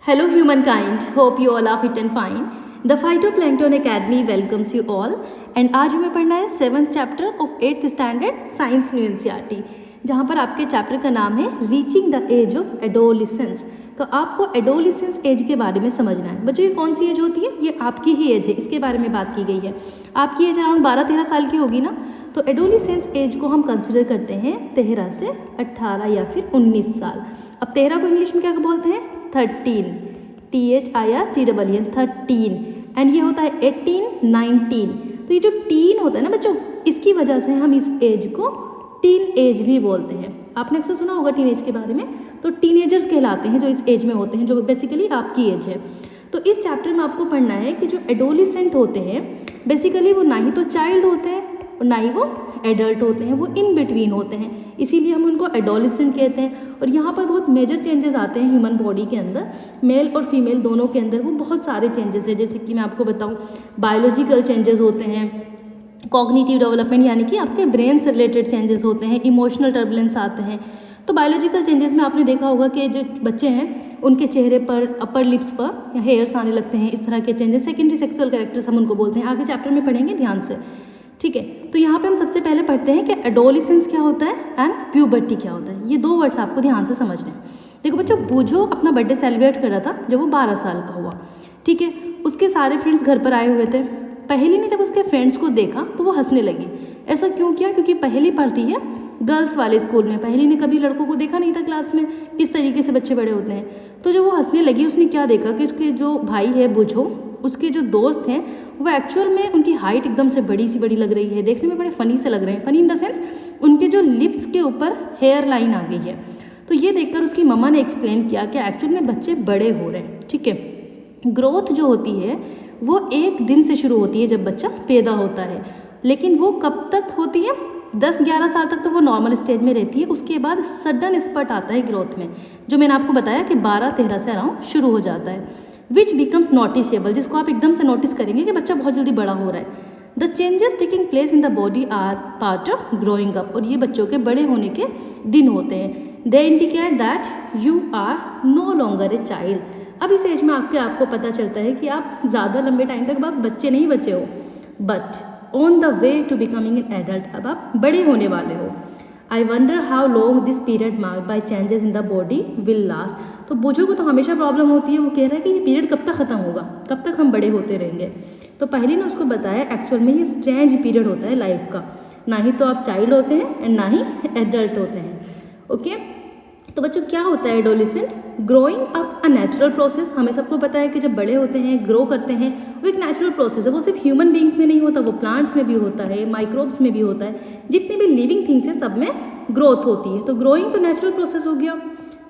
Hello humankind, hope you all are fit and fine. The Phytoplankton Academy welcomes you all and आज हमें पढ़ना है 7th chapter of 8th standard science new NCERT, जहाँ पर आपके chapter का नाम है reaching the age of adolescence. तो आपको एडोलिसेंस एज के बारे में समझना है। बच्चों ये कौन सी एज होती है? ये आपकी ही एज है, इसके बारे में बात की गई है। आपकी एज अराउंड 12-13 साल की होगी ना। तो एडोलिसेंस एज को हम कंसिडर करते हैं 13 से 18 या फिर 19 साल। अब 13 को इंग्लिश में क्या बोलते हैं? 13, THIRTEEN 13। एंड ये होता है 18, 19। तो ये जो टीन होता है ना बच्चों, इसकी वजह से हम इस एज को टीन एज भी बोलते हैं। आपने अक्सर सुना होगा टीन एज के बारे में। तो टीनेजर्स कहलाते हैं जो इस एज में होते हैं, जो बेसिकली आपकी एज है। तो इस चैप्टर में आपको पढ़ना है कि जो एडोलिसेंट होते हैं बेसिकली वो ना ही तो चाइल्ड होते हैं और ना ही वो एडल्ट होते हैं, वो इन बिटवीन होते हैं, इसीलिए हम उनको एडोलिसेंट कहते हैं। और यहाँ पर बहुत मेजर चेंजेस आते हैं ह्यूमन बॉडी के अंदर, मेल और फीमेल दोनों के अंदर वो बहुत सारे चेंजेस हैं। जैसे कि मैं आपको बताऊँ, बायोलॉजिकल चेंजेस होते हैं, कॉग्निटिव डेवलपमेंट यानी कि आपके ब्रेन से रिलेटेड चेंजेस होते हैं, इमोशनल टर्बुलेंस आते हैं। तो बायोलॉजिकल चेंजेस में आपने देखा होगा कि जो बच्चे हैं उनके चेहरे पर, अपर लिप्स पर हेयर्स आने लगते हैं, इस तरह के चेंजेस। सेकेंडरी सेक्सुअल कैरेक्टर्स हम उनको बोलते हैं, आगे चैप्टर में पढ़ेंगे ध्यान से, ठीक है। तो यहाँ पे हम सबसे पहले पढ़ते हैं कि एडोलिसेंस क्या होता है एंड प्यूबर्टी क्या होता है। ये दो वर्ड्स आपको ध्यान से समझने हैं। देखो बच्चों, बूझो अपना बर्थडे सेलिब्रेट कर रहा था जब वो 12 साल का हुआ, ठीक है। उसके सारे फ्रेंड्स घर पर आए हुए थे। पहेली ने जब उसके फ्रेंड्स को देखा तो वो हंसने लगी। ऐसा क्यों किया? क्योंकि पहेली पढ़ती है गर्ल्स वाले स्कूल में। पहेली ने कभी लड़कों को देखा नहीं था क्लास में, किस तरीके से बच्चे बड़े होते हैं। तो जब वो हंसने लगी, उसने क्या देखा कि उसके जो भाई है बूझो, उसके जो दोस्त हैं वो एक्चुअल में उनकी हाइट एकदम से बड़ी सी बड़ी लग रही है, देखने में बड़े फ़नी से लग रहे हैं। फ़नी इन द सेंस उनके जो लिप्स के ऊपर हेयर लाइन आ गई है। तो ये देखकर उसकी मम्मा ने एक्सप्लेन किया कि एक्चुअल में बच्चे बड़े हो रहे हैं, ठीक है। ग्रोथ जो होती है वो एक दिन से शुरू होती है जब बच्चा पैदा होता है, लेकिन वो कब तक होती है? 10-11 साल तक तो वो नॉर्मल स्टेज में रहती है। उसके बाद सडन स्पर्ट आता है ग्रोथ में, जो मैंने आपको बताया कि 12-13 से अराउंड शुरू हो जाता है, विच बिकम्स नोटिसेबल, जिसको आप एकदम से नोटिस करेंगे कि बच्चा बहुत जल्दी बड़ा हो रहा है। The changes taking place in the body are part of growing up, और ये बच्चों के बड़े होने के दिन होते हैं। They indicate that you are no longer a child. अब इस एज में आपको पता चलता है कि आप ज़्यादा लंबे टाइम तक आप बच्चे नहीं बचे हो, but on the way to becoming an adult, अब आप बड़े होने वाले हो। I wonder how long this period marked by changes in the body will last. तो बूझो को तो हमेशा प्रॉब्लम होती है, वो कह रहा है कि ये पीरियड कब तक ख़त्म होगा, कब तक हम बड़े होते रहेंगे। तो पहले ने उसको बताया एक्चुअल में ये स्ट्रेंज पीरियड होता है लाइफ का, ना ही तो आप चाइल्ड होते हैं एंड ना ही एडल्ट होते हैं, ओके। तो बच्चों क्या होता है adolescent? Growing up a natural process. हमें सबको पता है कि जब बड़े होते हैं, ग्रो करते हैं, वो एक नेचुरल प्रोसेस है। वो सिर्फ ह्यूमन बींग्स में नहीं होता, वो प्लांट्स में भी होता है, माइक्रोब्स में भी होता है, जितने भी लिविंग थिंग्स हैं सब में ग्रोथ होती है। तो ग्रोइंग तो नेचुरल प्रोसेस हो गया।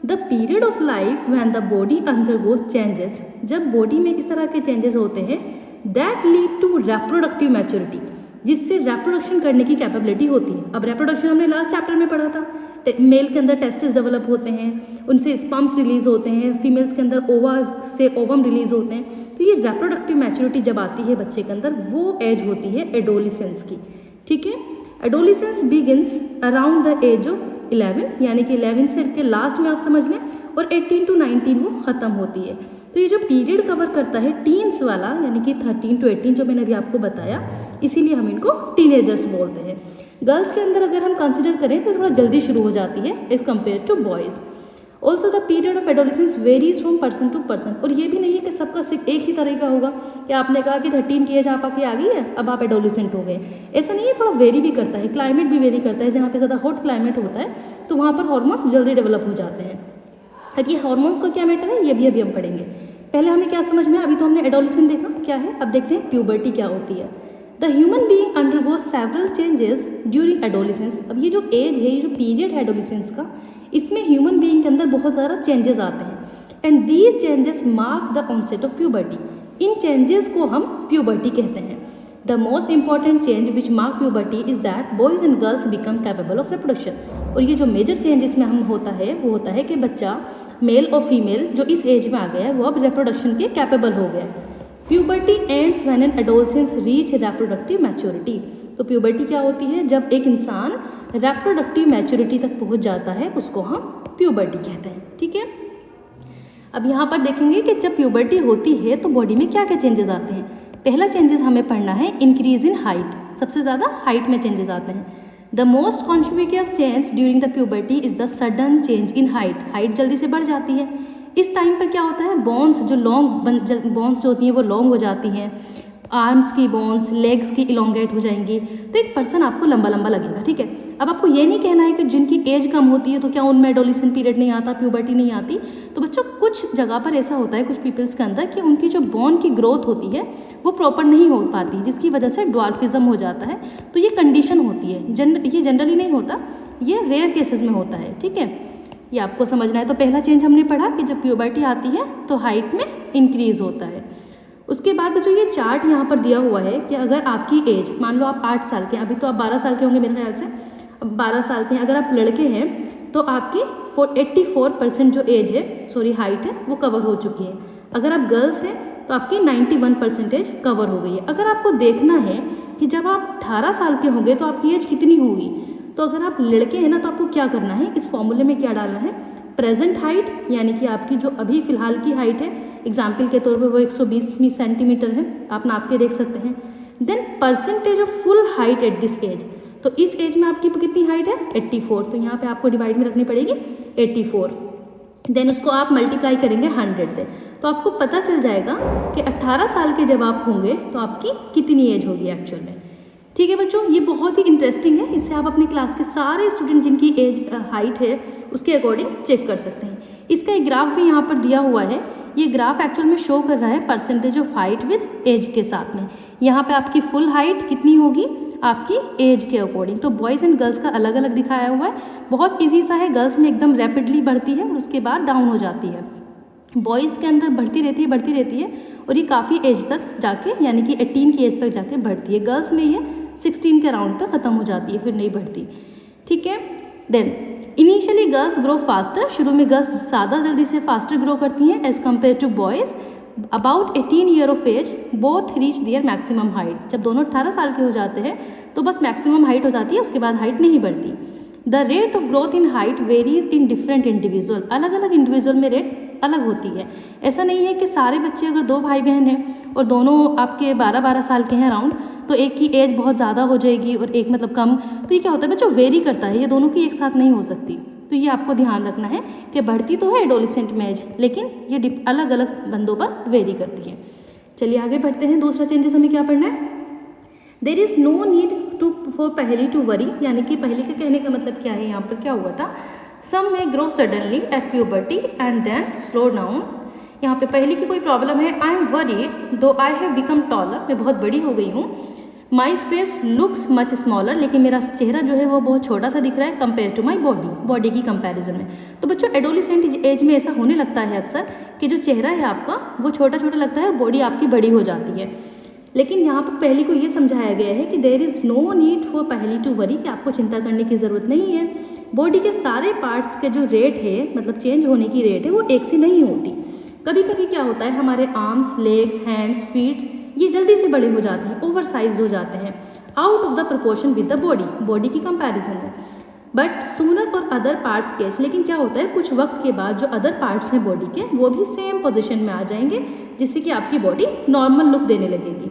The period of life when the body undergoes changes, जब बॉडी में इस तरह के चेंजेस होते हैं, दैट लीड टू रेप्रोडक्टिव मैच्योरिटी, जिससे रेप्रोडक्शन करने की कैपेबिलिटी होती है। अब रेप्रोडक्शन हमने लास्ट चैप्टर में पढ़ा था। मेल के अंदर टेस्टिस डेवलप होते हैं, उनसे स्पर्म्स रिलीज होते हैं, फीमेल्स के अंदर ओवा से ओवम रिलीज होते हैं। तो ये रेप्रोडक्टिव मैच्योरिटी जब आती है बच्चे के अंदर, वो एज होती है एडोलिसेंस की, ठीक है। Adolescence begins around the age of 11, यानी कि 11 से के लास्ट में आप समझ लें, और 18 to 19 वो ख़त्म होती है। तो ये जो पीरियड कवर करता है टीन्स वाला, यानी कि 13 to 18 जो मैंने अभी आपको बताया, इसीलिए हम इनको टीनेजर्स बोलते हैं। गर्ल्स के अंदर अगर हम कंसिडर करें तो थोड़ा जल्दी शुरू हो जाती है as compare to boys. Also the period of adolescence varies from person to person, और ये भी नहीं है कि सबका सिर्फ एक ही तरह का होगा कि आपने कहा कि 13 की एज आप आके आ गई है, अब आप एडोलिसेंट हो गए, ऐसा नहीं है। थोड़ा वेरी भी करता है, क्लाइमेट भी वेरी करता है। जहाँ पे ज़्यादा हॉट क्लाइमेट होता है तो वहाँ पर हार्मोन्स जल्दी डेवलप हो जाते हैं। अब ये हार्मोन्स को क्या मैटर है, ये भी अभी हम पढ़ेंगे। पहले हमें क्या समझना है? अभी तो हमने एडोलिसेंट देखा क्या है, अब देखते हैं प्यूबर्टी क्या होती है। The human being undergoes several changes during adolescence. अब ये जो एज है, ये जो पीरियड है एडोलिसेंस का, इसमें ह्यूमन बीइंग के अंदर बहुत ज़्यादा चेंजेस आते हैं, and these changes mark the onset of puberty. इन चेंजेस को हम प्यूबर्टी कहते हैं। The most important change which mark puberty is that boys and girls become capable of reproduction. और ये जो मेजर चेंज इसमें हम होता है वो होता है कि बच्चा, मेल और फीमेल जो इस एज में आ गया है, वो अब रिप्रोडक्शन के कैपेबल हो गया। Puberty ends when an adolescence reach reproductive maturity. तो प्यूबर्टी क्या होती है? जब एक इंसान रेप्रोडक्टिव मैच्योरिटी तक पहुंच जाता है, उसको हम प्यूबर्टी कहते हैं, ठीक है। अब यहाँ पर देखेंगे कि जब प्यूबर्टी होती है तो बॉडी में क्या क्या चेंजेस आते हैं। पहला चेंजेस हमें पढ़ना है इंक्रीज इन हाइट, सबसे ज़्यादा हाइट में चेंजेस आते हैं। The most conspicuous change during the puberty is the sudden change in height, height जल्दी से बढ़ जाती है। इस टाइम पर क्या होता है, बोन्स जो बोन्स जो होती हैं वो लॉन्ग हो जाती हैं, आर्म्स की बोन्स, लेग्स की इलोंगेट हो जाएंगी, तो एक पर्सन आपको लंबा लंबा लगेगा, ठीक है। अब आपको ये नहीं कहना है कि जिनकी एज कम होती है तो क्या उनमें एडोलेसेंट पीरियड नहीं आता, प्यूबर्टी नहीं आती। तो बच्चों कुछ जगह पर ऐसा होता है कुछ पीपल्स के अंदर कि उनकी जो बोन की ग्रोथ होती है वो प्रॉपर नहीं हो पाती, जिसकी वजह से ड्वार्फिज्म हो जाता है। तो ये कंडीशन होती है, ये जनरली नहीं होता, ये रेयर केसेस में होता है, ठीक है। ये आपको समझना है। तो पहला चेंज हमने पढ़ा कि जब प्यूबर्टी आती है तो हाइट में इंक्रीज होता है। उसके बाद बच्चों ये चार्ट यहाँ पर दिया हुआ है कि अगर आपकी एज, मान लो आप 8 साल के, अभी तो आप 12 साल के होंगे मेरे ख्याल से, अब 12 साल के हैं, अगर आप लड़के हैं तो आपकी 84% जो एज है, हाइट है वो कवर हो चुकी है। अगर आप गर्ल्स हैं तो आपकी 91% कवर हो गई है। अगर आपको देखना है कि जब आप 18 साल के होंगे तो आपकी एज कितनी होगी, तो अगर आप लड़के हैं ना तो आपको क्या करना है, इस फॉर्मूले में क्या डालना है, प्रेजेंट हाइट यानी कि आपकी जो अभी फ़िलहाल की हाइट है, एग्जाम्पल के तौर पे वो 120 सेंटीमीटर है, आप नाप के देख सकते हैं। Then percentage of full height at this age, तो इस एज में आपकी कितनी हाइट है, 84, तो यहाँ पे आपको डिवाइड में रखनी पड़ेगी 84। देन उसको आप मल्टीप्लाई करेंगे 100 से, तो आपको पता चल जाएगा कि 18 साल के जब आप होंगे तो आपकी कितनी एज होगी एक्चुअल में, ठीक है बच्चों। ये बहुत ही इंटरेस्टिंग है, इससे आप अपनी क्लास के सारे स्टूडेंट जिनकी एज हाइट है उसके अकॉर्डिंग चेक कर सकते हैं। इसका एक ग्राफ भी यहाँ पर दिया हुआ है, ये ग्राफ एक्चुअल में शो कर रहा है percentage of height with age के साथ में। यहाँ पे आपकी फुल हाइट कितनी होगी आपकी एज के अकॉर्डिंग, तो बॉयज़ एंड गर्ल्स का अलग अलग दिखाया हुआ है। बहुत ईजी सा है, गर्ल्स में एकदम रैपिडली बढ़ती है और उसके बाद डाउन हो जाती है, बॉयज़ के अंदर बढ़ती रहती है और ये काफ़ी एज तक जाके यानी कि 18 की एज तक जाके बढ़ती है। गर्ल्स में ये 16 के राउंड पे ख़त्म हो जाती है, फिर नहीं बढ़ती, ठीक है। Then initially girls grow faster, शुरू में गर्ल्स ज़्यादा जल्दी से फास्टर ग्रो करती हैं as compare to boys. About 18 year of age both reach their maximum height, जब दोनों 18 साल के हो जाते हैं तो बस मैक्सिमम हाइट हो जाती है, उसके बाद हाइट नहीं बढ़ती। The rate of growth in height varies in different individual, अलग अलग इंडिविजुअल में रेट अलग होती है। ऐसा नहीं है कि सारे बच्चे, अगर 2 भाई बहन हैं और दोनों आपके 12-12 साल के हैं अराउंड, तो एक की एज बहुत ज़्यादा हो जाएगी और एक मतलब कम, तो ये क्या होता है बच्चों, वेरी करता है, ये दोनों की एक साथ नहीं हो सकती। तो ये आपको ध्यान रखना है कि बढ़ती तो है एडोलेसेंट में एज, लेकिन ये अलग अलग बंदों पर वेरी करती है। चलिए आगे बढ़ते हैं। दूसरा चेंजेस हमें क्या पढ़ना है, there is no need to for Paheli to worry, यानी कि पहली के कहने का मतलब क्या है, यहाँ पर क्या हुआ था, सम में grow suddenly at puberty and then slow down. यहाँ पे पहली की कोई प्रॉब्लम है, आई एम वरीड दो आई हैव बिकम टॉलर, मैं बहुत बड़ी हो गई हूँ। My face looks much smaller, लेकिन मेरा चेहरा जो है वो बहुत छोटा सा दिख रहा है कंपेयर टू माई बॉडी की कंपैरिजन में। तो बच्चों एडोलेसेंट एज में ऐसा होने लगता है अक्सर कि जो चेहरा है आपका वो छोटा छोटा लगता है और बॉडी आपकी बड़ी हो जाती है। लेकिन यहाँ पर पहली को ये समझाया गया है कि there is no need for Paheli to worry, कि आपको चिंता करने की ज़रूरत नहीं है। बॉडी के सारे पार्ट्स के जो रेट है, मतलब चेंज होने की रेट है, वो एक से नहीं होती। कभी कभी क्या होता है, हमारे आर्म्स, लेग्स, हैंड्स, फीट्स ये जल्दी से बड़े हो जाते हैं, ओवर साइज हो जाते हैं, out of the proportion with the body की कंपैरिजन में। बट सूनर और अदर पार्ट्स केस, लेकिन क्या होता है कुछ वक्त के बाद जो अदर पार्ट्स हैं बॉडी के वो भी सेम पोजीशन में आ जाएंगे, जिससे कि आपकी बॉडी नॉर्मल लुक देने लगेगी।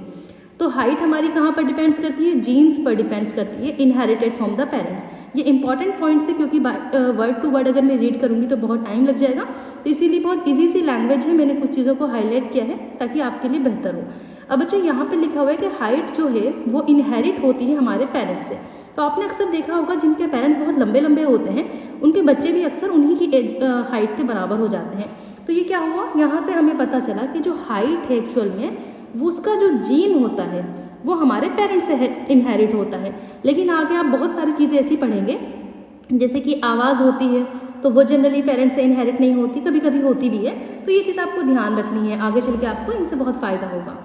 तो हाइट हमारी कहाँ पर डिपेंड्स करती है, जीन्स पर डिपेंड्स करती है, इनहेरिटेड फ्रॉम द पेरेंट्स। ये इंपॉर्टेंट पॉइंट्स है क्योंकि वर्ड टू वर्ड अगर मैं रीड करूँगी तो बहुत टाइम लग जाएगा, तो इसीलिए बहुत ईजी सी लैंग्वेज है, मैंने कुछ चीज़ों को हाईलाइट किया है ताकि आपके लिए बेहतर हो। अब बच्चों यहाँ पे लिखा हुआ है कि हाइट जो है वो इनहेरिट होती है हमारे पेरेंट्स से। तो आपने अक्सर देखा होगा जिनके पेरेंट्स बहुत लंबे लंबे होते हैं उनके बच्चे भी अक्सर उन्हीं की एज हाइट के बराबर हो जाते हैं। तो ये क्या हुआ, यहाँ पे हमें पता चला कि जो हाइट है एक्चुअल में वो उसका जो जीन होता है वो हमारे पेरेंट्स से इनहेरिट होता है। लेकिन आगे आप बहुत सारी चीज़ें ऐसी पढ़ेंगे, जैसे कि आवाज़ होती है तो वो जनरली पेरेंट्स से इनहेरिट नहीं होती, कभी कभी होती भी है। तो ये चीज़ आपको ध्यान रखनी है, आगे चल के आपको इनसे बहुत फ़ायदा होगा।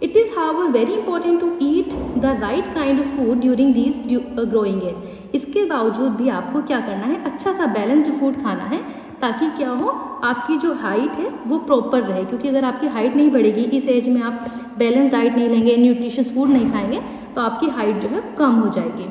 It is however very important to eat the right kind of food during this growing age. इसके बावजूद भी आपको क्या करना है, अच्छा सा बैलेंस्ड फूड खाना है ताकि क्या हो, आपकी जो हाइट है वो प्रॉपर रहे। क्योंकि अगर आपकी हाइट नहीं बढ़ेगी, इस एज में आप बैलेंस डाइट नहीं लेंगे, न्यूट्रिशियस फूड नहीं खाएंगे, तो आपकी हाइट जो है कम हो जाएगी।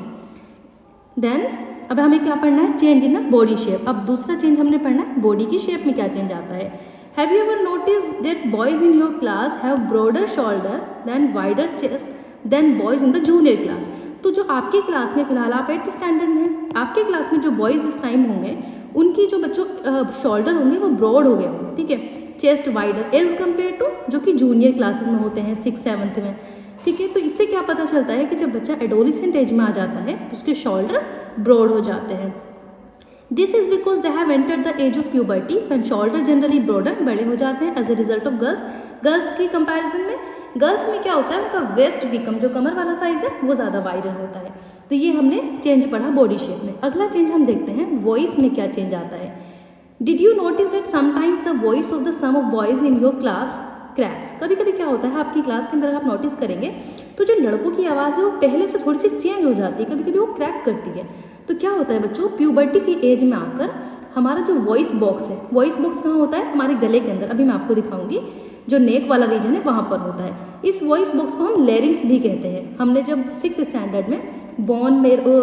देन अब हमें क्या पढ़ना है, चेंज इन बॉडी शेप। अब दूसरा चेंज हमने पढ़ना है बॉडी की शेप में क्या चेंज आता है। Have you ever notice that boys in your class have broader shoulder then wider chest than boys in the junior class. तो जो आपकी क्लास में फिलहाल आप 8th स्टैंडर्ड में हैं, आपके क्लास में जो बॉयज़ इस टाइम होंगे उनकी जो बच्चों शोल्डर होंगे वो ब्रॉड हो गए होंगे, ठीक है, chest wider as compare to जो कि जूनियर क्लासेस में होते हैं 6th 7th में, ठीक है। तो इससे क्या पता चलता है कि जब बच्चा एडोलिसेंट एज में आ जाता है उसके शोल्डर ब्रॉड हो जाते हैं। This is because they have entered the age of puberty when shoulder generally broader, बड़े हो जाते हैं as a result of girls की कंपैरिजन में। गर्ल्स में क्या होता है, उनका वेस्ट बिकम, जो कमर वाला साइज है वो ज़्यादा वाइडर होता है। तो ये हमने चेंज पढ़ा बॉडी शेप में। अगला चेंज हम देखते हैं वॉइस में क्या चेंज आता है। Did you notice that sometimes the voice of the some of boys in your class cracks. कभी कभी क्या होता है आपकी क्लास के अंदर आप नोटिस करेंगे तो जो लड़कों की आवाज़ है वो पहले से थोड़ी सी चेंज हो जाती है, कभी कभी वो क्रैक करती है। तो क्या होता है बच्चों, प्यूबर्टी की एज में आकर हमारा जो वॉइस बॉक्स है, वॉइस बॉक्स कहाँ होता है, हमारे गले के अंदर, अभी मैं आपको दिखाऊंगी, जो नेक वाला रीजन है वहाँ पर होता है। इस वॉइस बॉक्स को हम लेरिंग्स भी कहते हैं। हमने जब 6th स्टैंडर्ड में बोन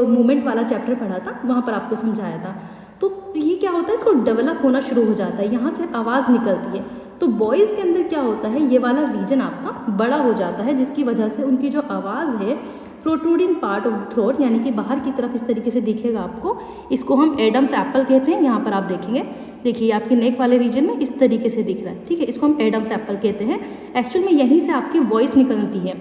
मूवमेंट वाला चैप्टर पढ़ा था वहाँ पर आपको समझाया था। तो ये क्या होता है, इसको डेवलप होना शुरू हो जाता है, यहाँ से आवाज़ निकलती है। तो बॉयज़ के अंदर क्या होता है, ये वाला रीजन आपका बड़ा हो जाता है, जिसकी वजह से उनकी जो आवाज़ है प्रोट्रूडिंग पार्ट ऑफ थ्रोट, यानी कि बाहर की तरफ इस तरीके से दिखेगा आपको, इसको हम एडम्स एप्पल कहते हैं। यहाँ पर आप देखेंगे, देखिए आपके नेक वाले रीजन में इस तरीके से दिख रहा है, ठीक है, इसको हम एडम्स एप्पल कहते हैं। एक्चुअल में यहीं से आपकी वॉइस निकलती है,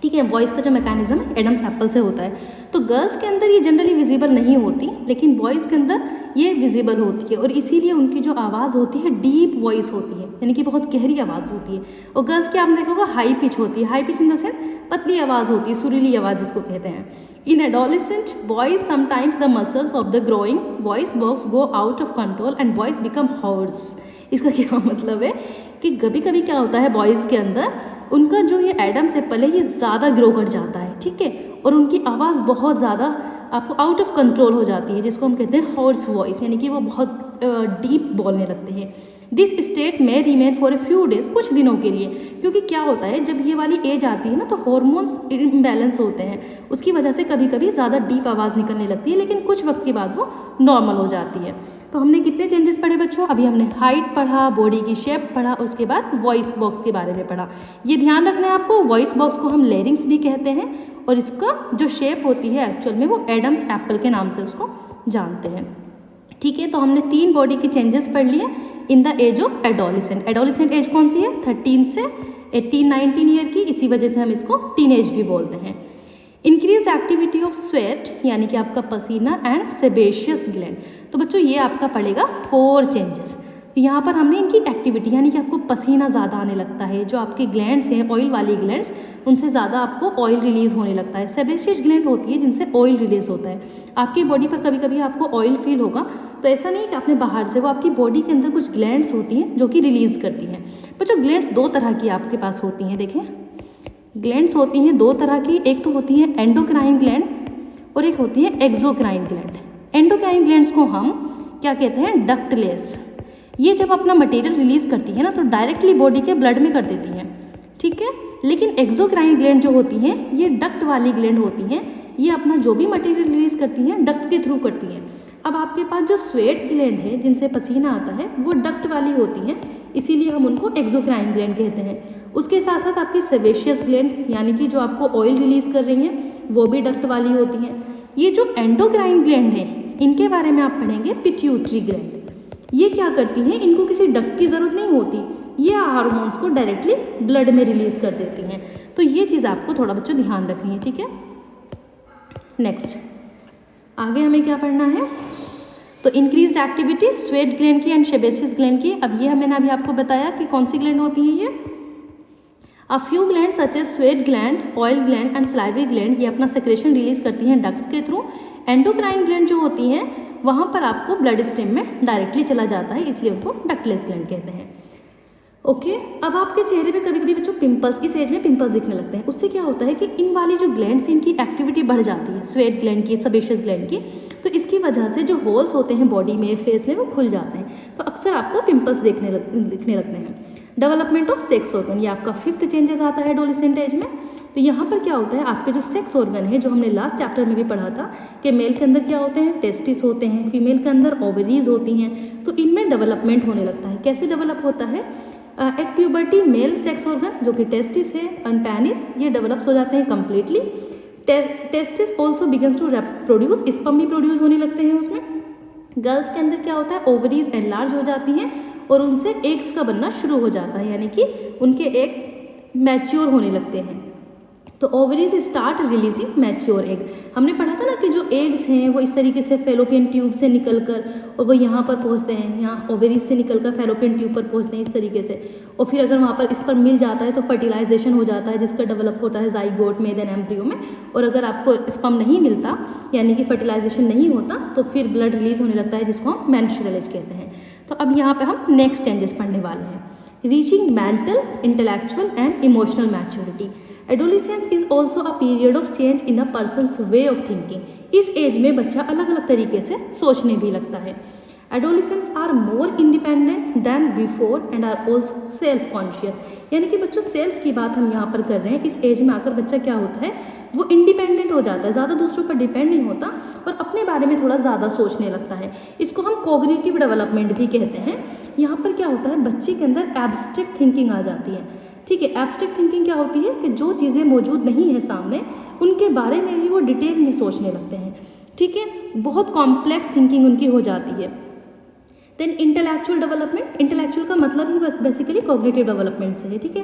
ठीक है, वॉइस का जो मैकेनिज्म है एडम्स एप्पल से होता है। तो गर्ल्स के अंदर ये जनरली विजिबल नहीं होती, लेकिन बॉयज़ के अंदर ये विजिबल होती है, और इसीलिए उनकी जो आवाज़ होती है डीप वॉइस होती है, यानी कि बहुत गहरी आवाज़ होती है। और गर्ल्स की आपने देखा होगा हाई पिच होती है, high pitch in the sense पतली आवाज़ होती है, सुरीली आवाज़ जिसको कहते हैं। In adolescent boys sometimes the muscles of the growing voice box go out of control and voice become hoarse. इसका क्या मतलब है कि कभी कभी क्या होता है बॉयज़ के अंदर उनका जो ये एडम्स एप्पल है ये ज़्यादा ग्रो कर जाता है, ठीक है, और उनकी आवाज़ बहुत ज़्यादा आपको आउट ऑफ कंट्रोल हो जाती है, जिसको हम कहते हैं हॉर्स वॉइस, यानी कि वो बहुत डीप बोलने लगते हैं। दिस स्टेट में remain for a few days, कुछ दिनों के लिए, क्योंकि क्या होता है जब ये वाली एज आती है ना तो हॉर्मोन्स इम्बैलेंस होते हैं, उसकी वजह से कभी कभी ज़्यादा डीप आवाज़ निकलने लगती है, लेकिन कुछ वक्त के बाद वो नॉर्मल हो जाती है। तो हमने कितने चेंजेस पढ़े बच्चों, अभी हमने हाइट पढ़ा, बॉडी की शेप पढ़ा, उसके बाद वॉइस बॉक्स के बारे में पढ़ा। ये ध्यान रखना है आपको, वॉइस बॉक्स को हम लेरिंग्स भी कहते हैं, और इसका जो शेप होती है एक्चुअल में वो एडम्स एप्पल के नाम से उसको जानते हैं, ठीक है। तो हमने 3 बॉडी के चेंजेस पढ़ लिए in the age of adolescent. Adolescent age कौन सी है, 13 से 18-19 ईयर की, इसी वजह से हम इसको टीनेज भी बोलते हैं। इंक्रीज एक्टिविटी ऑफ स्वेट, यानी कि आपका पसीना, एंड सेबेशियस ग्लैंड। तो बच्चों ये आपका पड़ेगा 4 चेंजेस। यहाँ पर हमने इनकी एक्टिविटी, यानी कि आपको पसीना ज़्यादा आने लगता है, जो आपके ग्लैंड्स हैं ऑयल वाली ग्लैंड्स, उनसे ज़्यादा आपको ऑयल रिलीज़ होने लगता है। सेबेशियस ग्लैंड होती है जिनसे ऑयल रिलीज़ होता है। आपकी बॉडी पर कभी कभी आपको ऑयल फील होगा, तो ऐसा नहीं कि आपने बाहर से, वो आपकी बॉडी के अंदर कुछ ग्लैंड्स होती हैं जो कि रिलीज़ करती हैं। बच्चों ग्लैंड्स 2 तरह की आपके पास होती हैं, देखें ग्लैंड्स होती हैं 2 तरह की, एक तो होती है एंडोक्राइन ग्लैंड और एक होती है एक्सोक्राइन ग्लैंड। एंडोक्राइन ग्लैंड्स को हम क्या कहते हैं, डक्टलेस। ये जब अपना मटेरियल रिलीज़ करती है ना तो डायरेक्टली बॉडी के ब्लड में कर देती हैं, ठीक है। लेकिन एक्सोक्राइन ग्लैंड जो होती हैं ये डक्ट वाली ग्लैंड होती हैं, ये अपना जो भी मटेरियल रिलीज़ करती हैं डक्ट के थ्रू करती हैं। अब आपके पास जो स्वेट ग्लैंड है जिनसे पसीना आता है वो डक्ट वाली होती हैं, इसीलिए हम उनको एक्सोक्राइन ग्लैंड कहते हैं। उसके साथ साथ आपकी सेबेशियस ग्लैंड, यानी कि जो आपको ऑयल रिलीज़ कर रही हैं वो भी डक्ट वाली होती हैं। ये जो एंडोक्राइन ग्लैंड है इनके बारे में आप पढ़ेंगे पिट्यूटरी ग्लैंड। ये क्या करती हैं, इनको किसी डक्ट की ज़रूरत नहीं होती, ये हार्मोन्स को डायरेक्टली ब्लड में रिलीज़ कर देती हैं। तो ये चीज़ आपको थोड़ा बच्चों ध्यान रखनी है, ठीक है। नेक्स्ट आगे हमें क्या पढ़ना है, तो इंक्रीज्ड एक्टिविटी स्वेट ग्लैंड की एंड सेबेशियस ग्लैंड की। अब ये मैंने अभी आपको बताया कि कौन सी ग्लैंड होती हैं ये। A few gland such as sweat gland, oil gland and salivary gland, ये अपना सेक्रेशन रिलीज करती हैं डक्ट्स के थ्रू। एंडोक्राइन ग्लैंड जो होती हैं वहाँ पर आपको ब्लड स्ट्रीम में डायरेक्टली चला जाता है, इसलिए उनको डक्टलेस ग्लैंड कहते हैं। ओके अब आपके चेहरे पे कभी कभी बच्चों पिंपल्स, इस एज में पिंपल्स दिखने लगते हैं। उससे क्या होता है कि इन वाली जो ग्लैंड्स हैं इनकी एक्टिविटी बढ़ जाती है, स्वेट ग्लैंड की, सेबेशियस ग्लैंड की। तो इसकी वजह से जो होल्स होते हैं बॉडी में, फेस में, वो खुल जाते हैं, तो अक्सर आपको पिंपल्स दिखने लगते हैं। डेवलपमेंट ऑफ सेक्स ऑर्गन, ये आपका 5th चेंजेस आता है एडोलेसेंट एज में। तो यहाँ पर क्या होता है, आपके जो सेक्स ऑर्गन है, जो हमने लास्ट चैप्टर में भी पढ़ा था कि मेल के अंदर क्या होते हैं, टेस्टिस होते हैं, फीमेल के अंदर ओवरीज होती हैं। तो तो इनमें डेवलपमेंट होने लगता है। कैसे डेवलप होता है? At puberty male sex organ जो कि टेस्टिस है एंड पेनिस ये डेवलप्स हो जाते हैं completely. Testis also begins to produce, sperm भी प्रोड्यूस होने लगते हैं उसमें। गर्ल्स के अंदर क्या होता है? ओवरीज एनलार्ज हो जाती हैं और उनसे एग्स का बनना शुरू हो जाता है, यानी कि उनके एग मैच्योर होने लगते हैं। तो ovaries start releasing mature egg. हमने पढ़ा था ना कि जो एग्स हैं वो इस तरीके से फेलोपियन ट्यूब से निकलकर और वो यहाँ पर पहुँचते हैं, यहाँ ओवरीज से निकलकर फेलोपियन ट्यूब पर पहुँचते हैं इस तरीके से। और फिर अगर वहाँ पर इस पर मिल जाता है तो फर्टिलाइजेशन हो जाता है जिसका डेवलप होता है जाइगोट में, देन एम्ब्रियो में। और अगर आपको स्पर्म नहीं मिलता यानी कि फर्टिलाइजेशन नहीं होता तो फिर ब्लड रिलीज होने लगता है जिसको हम मेंस्ट्रुअल एज कहते हैं। तो अब यहाँ पर हम नेक्स्ट चेंजेस पढ़ने वाले हैं। Reaching mental, intellectual and emotional maturity. Adolescence is also a period of change in a person's way of thinking. इस एज में बच्चा अलग अलग तरीके से सोचने भी लगता है। Adolescents are more independent than before and are also self conscious, यानी कि बच्चों सेल्फ की बात हम यहाँ पर कर रहे हैं। इस एज में आकर बच्चा क्या होता है? वो इंडिपेंडेंट हो जाता है, ज़्यादा दूसरों पर डिपेंड नहीं होता और अपने बारे में थोड़ा ज़्यादा सोचने लगता है। इसको हम कॉग्निटिव डेवलपमेंट भी कहते हैं। यहाँ पर क्या होता है? बच्चे के अंदर एब्स्ट्रैक्ट थिंकिंग आ जाती है। ठीक है, एब्स्ट्रैक्ट थिंकिंग क्या होती है कि जो चीज़ें मौजूद नहीं है सामने उनके बारे में भी वो डिटेल में सोचने लगते हैं। ठीक है, बहुत कॉम्प्लेक्स थिंकिंग उनकी हो जाती है। देन इंटेलेक्चुअल डेवलपमेंट, इंटेलेक्चुअल का मतलब ही बेसिकली कॉग्निटिव डेवलपमेंट से है। ठीक है,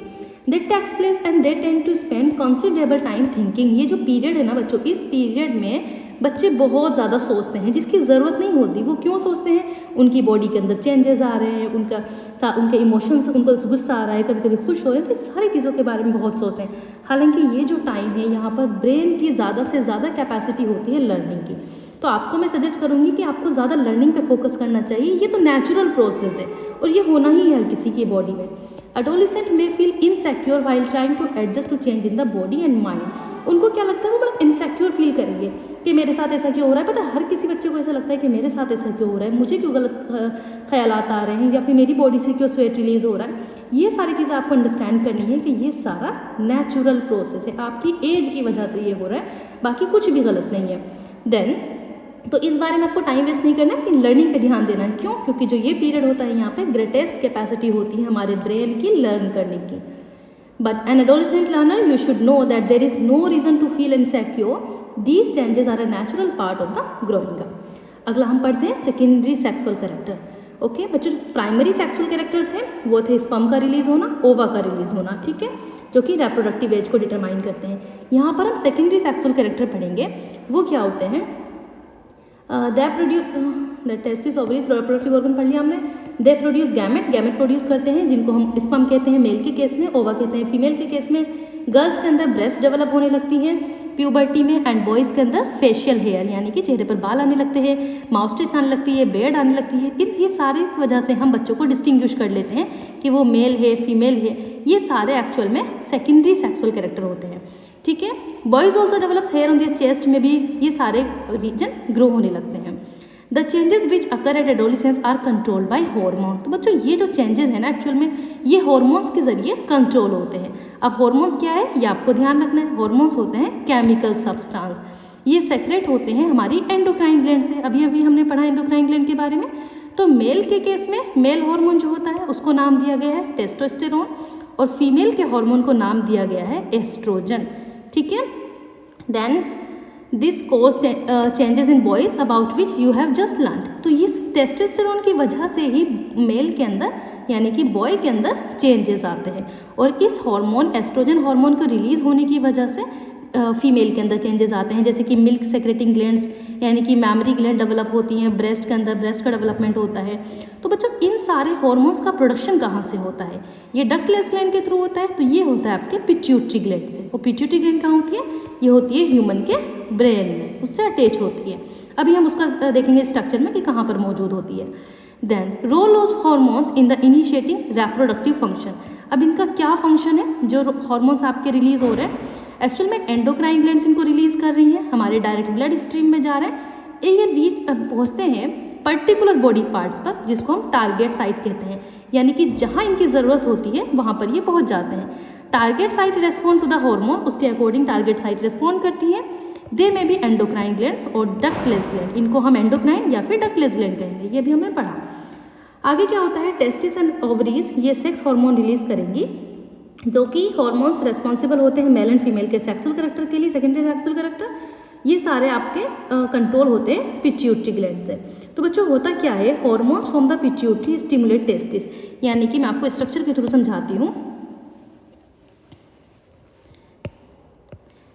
they takes place and they tend to spend considerable time thinking. ये जो पीरियड है ना बच्चों, इस पीरियड में बच्चे बहुत ज़्यादा सोचते हैं जिसकी ज़रूरत नहीं होती। वो क्यों सोचते हैं? उनकी बॉडी के अंदर चेंजेस आ रहे हैं, उनके इमोशंस, उनको गुस्सा आ रहा है, कभी कभी खुश हो रहे हैं, तो सारी चीज़ों के बारे में बहुत सोचते हैं। हालांकि ये जो टाइम है यहाँ पर ब्रेन की ज़्यादा से ज़्यादा कैपेसिटी होती है लर्निंग की। तो आपको मैं सजेस्ट करूँगी कि आपको ज़्यादा लर्निंग पे फोकस करना चाहिए। ये तो नेचुरल प्रोसेस है और ये होना ही है हर किसी की बॉडी में। एडोलिसेंट में feel insecure while trying to adjust to change in the body and mind. उनको क्या लगता है? वो बड़ा इनसिक्योर फील करेंगे कि मेरे साथ ऐसा क्यों हो रहा है। पता है हर किसी बच्चे को ऐसा लगता है कि मेरे साथ ऐसा क्यों हो रहा है, मुझे क्यों गलत ख्यालात आ रहे हैं या फिर मेरी बॉडी से क्यों स्वेट रिलीज हो रहा है। ये सारी चीज़ें आपको अंडरस्टैंड करनी है कि ये सारा नेचुरल प्रोसेस है, आपकी एज की वजह से ये हो रहा है, बाकी कुछ भी गलत नहीं है। देन तो इस बारे में आपको टाइम वेस्ट नहीं करना है कि लर्निंग पे ध्यान देना है। क्यों? क्योंकि जो ये पीरियड होता है यहाँ पे ग्रेटेस्ट कैपेसिटी होती है हमारे ब्रेन की लर्न करने की। But an adolescent learner you should know that there is no reason to feel insecure, these changes are a natural part of the growing up. अगला हम पढ़ते हैं सेकेंडरी सेक्सुअल कैरेक्टर। ओके बच्चों, जो primary sexual characters थे वो थे sperm का रिलीज होना, ओवा का रिलीज होना। ठीक है, जो कि रिप्रोडक्टिव एज को डिटरमाइन करते हैं। यहाँ पर हम सेकेंडरी सेक्सुअल कैरेक्टर पढ़ेंगे। वो क्या होते हैं? They produce the testis, ovaries, reproductive organ पढ़ लिया हमने। They produce gamete, gamete produce करते हैं जिनको हम स्पर्म कहते हैं मेल के केस में, ओवा कहते हैं फीमेल के केस में। गर्ल्स के अंदर ब्रेस्ट डेवलप होने लगती हैं प्यूबर्टी में, एंड बॉयज़ के अंदर फेशियल हेयर यानी कि चेहरे पर बाल आने लगते हैं, माउस्टिस आने लगती है, बेयर्ड आने लगती है। इन ये सारे की वजह से हम बच्चों को डिस्टिंग्विश कर लेते हैं कि वो मेल है फीमेल है। ये सारे एक्चुअल में सेकेंडरी सेक्सुअल कैरेक्टर होते हैं। ठीक है, boys also develops hair on their chest में भी ये सारे रीजन ग्रो होने लगते हैं। The changes which occur at adolescence are controlled by hormone. तो बच्चों ये जो चेंजेस है ना एक्चुअल में ये हार्मोन्स के जरिए कंट्रोल होते हैं। अब हार्मोन्स क्या है ये आपको ध्यान रखना है। हार्मोन्स होते हैं केमिकल सब्सटेंस, ये सेक्रेट होते हैं हमारी एंडोक्राइन ग्लैंड से। अभी अभी हमने पढ़ा एंडोक्राइन ग्लैंड के बारे में। तो मेल के केस में मेल हार्मोन जो होता है उसको नाम दिया गया है टेस्टोस्टेरोन, और फीमेल के हार्मोन को नाम दिया गया है एस्ट्रोजन। ठीक है, then this cause changes in boys about which you have just learn. तो इस टेस्टोस्टेरोन की वजह से ही मेल के अंदर यानी कि बॉय के अंदर चेंजेस आते हैं, और इस हार्मोन एस्ट्रोजन हार्मोन को रिलीज होने की वजह से फीमेल के अंदर चेंजेस आते हैं, जैसे कि मिल्क सेक्रेटिंग ग्लैंड्स यानी कि मैमरी ग्लैंड डेवलप होती हैं, ब्रेस्ट के अंदर ब्रेस्ट का डेवलपमेंट होता है। तो बच्चों इन सारे हार्मोन्स का प्रोडक्शन कहाँ से होता है? ये डक्टलेस ग्लैंड के थ्रू होता है। तो ये होता है आपके पिट्यूटरी ग्लैंड से। और पिट्यूटरी ग्लैंड कहाँ होती है? ये होती है ह्यूमन के ब्रेन में, उससे अटैच होती है। अभी हम उसका देखेंगे स्ट्रक्चर में कि कहाँ पर मौजूद होती है। Then role of hormones in the initiating reproductive function. अब इनका क्या फंक्शन है? जो हार्मोन्स आपके रिलीज हो रहे हैं एक्चुअल में एंडोक्राइन ग्लैंड्स इनको रिलीज कर रही हैं, हमारे डायरेक्ट ब्लड स्ट्रीम में जा रहे हैं। ये रीच पहुँचते हैं पर्टिकुलर बॉडी पार्ट्स पर जिसको हम टारगेट साइट कहते हैं, यानी कि जहाँ इनकी ज़रूरत होती है वहाँ पर ये पहुँच जाते हैं। Target site respond to the hormone, उसके अकॉर्डिंग टारगेट साइट रेस्पॉन्ड करती है। दे में भी एंडोक्राइन ग्लैंड्स और डक्टलेस ग्लैंड, इनको हम एंडोक्राइन या फिर डक्टलेस ग्लैंड कहेंगे, ये भी हमने पढ़ा। आगे क्या होता है, टेस्टिस एंड ओवरीज ये सेक्स हार्मोन रिलीज करेंगी, जो कि हार्मोन्स रेस्पॉन्सिबल होते हैं मेल एंड फीमेल के सेक्सुअल कैरेक्टर के लिए, सेकेंडरी सेक्सुअल कैरेक्टर, ये सारे आपके कंट्रोल होते हैं पिट्यूटरी ग्लैंड से। तो बच्चों होता क्या है, hormones from the pituitary stimulate testis, यानी कि मैं आपको स्ट्रक्चर के थ्रू समझाती हूँ।